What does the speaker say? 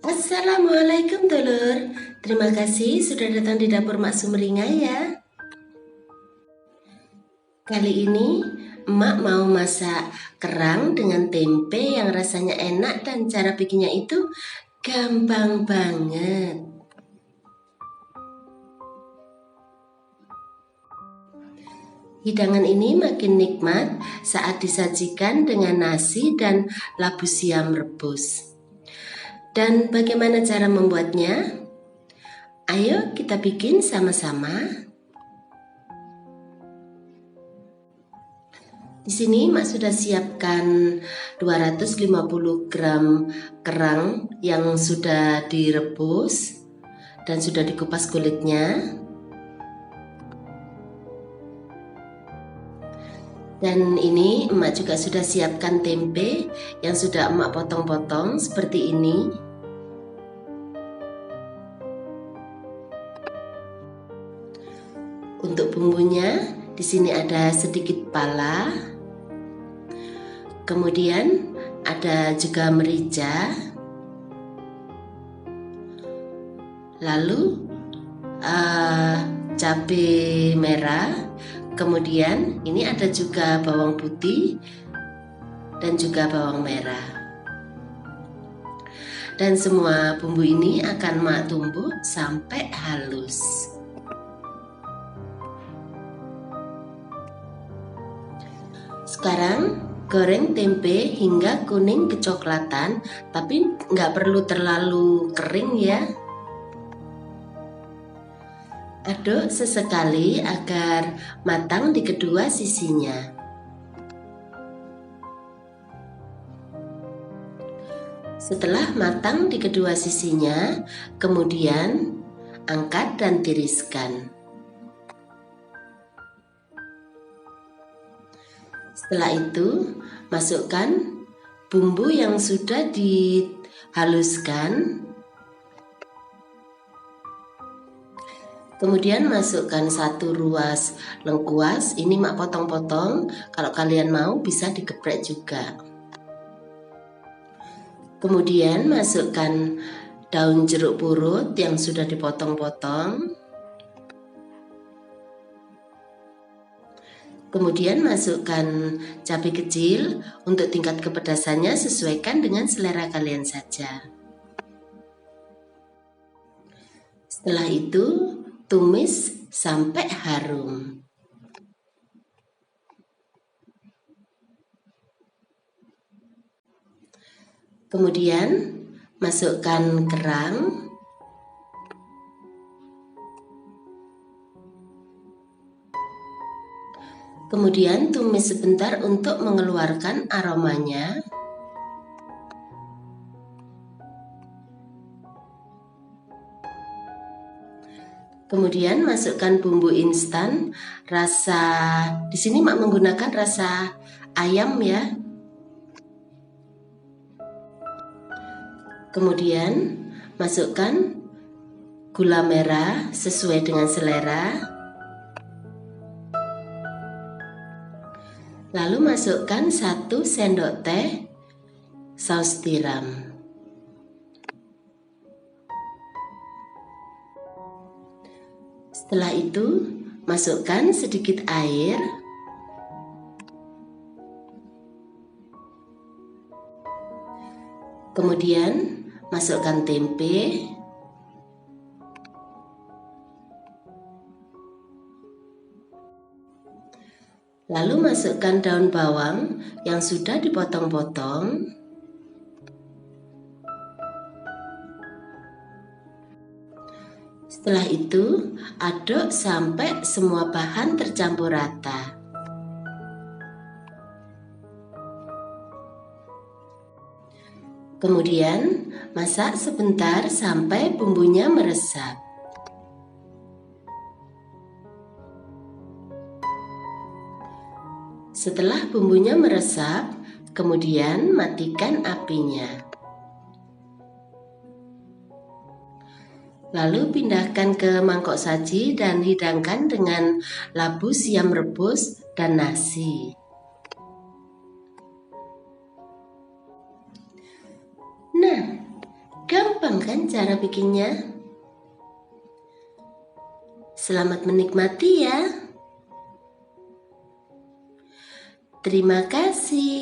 Assalamualaikum Dulur. Terima kasih sudah datang di dapur Mak Sumringah ya. Kali ini Emak mau masak kerang dengan tempe yang rasanya enak dan cara bikinnya itu gampang banget. Hidangan ini makin nikmat saat disajikan dengan nasi dan labu siam rebus. Dan bagaimana cara membuatnya? Ayo kita bikin sama-sama. Di sini Mak sudah siapkan 250 gram kerang yang sudah direbus dan sudah dikupas kulitnya. Dan ini Emak juga sudah siapkan tempe yang sudah Emak potong-potong seperti ini. Untuk bumbunya, di sini ada sedikit pala. Kemudian ada juga merica. Lalu cabai merah. Kemudian ini ada juga bawang putih dan juga bawang merah. Dan semua bumbu ini akan Mak tumbuk sampai halus. Sekarang goreng tempe hingga kuning kecoklatan, tapi nggak perlu terlalu kering ya. Aduk sesekali agar matang di kedua sisinya. Setelah matang di kedua sisinya, kemudian angkat dan tiriskan. Setelah itu, masukkan bumbu yang sudah dihaluskan. Kemudian masukkan 1 ruas lengkuas. Ini Mak potong-potong. Kalau kalian mau bisa digeprek juga. Kemudian masukkan daun jeruk purut yang sudah dipotong-potong. Kemudian masukkan cabai kecil. Untuk tingkat kepedasannya sesuaikan dengan selera kalian saja. Setelah itu tumis sampai harum. Kemudian masukkan kerang. Kemudian tumis sebentar untuk mengeluarkan aromanya. Kemudian masukkan bumbu instan di sini Mak menggunakan rasa ayam ya. Kemudian masukkan gula merah sesuai dengan selera. Lalu masukkan 1 sendok teh saus tiram. Setelah itu, masukkan sedikit air. Kemudian, masukkan tempe. Lalu masukkan daun bawang yang sudah dipotong-potong. Setelah itu, aduk sampai semua bahan tercampur rata. Kemudian, masak sebentar sampai bumbunya meresap. Setelah bumbunya meresap, kemudian matikan apinya. Lalu pindahkan ke mangkok saji dan hidangkan dengan labu siam rebus dan nasi. Nah, Gampang kan cara bikinnya? Selamat menikmati ya. Terima kasih.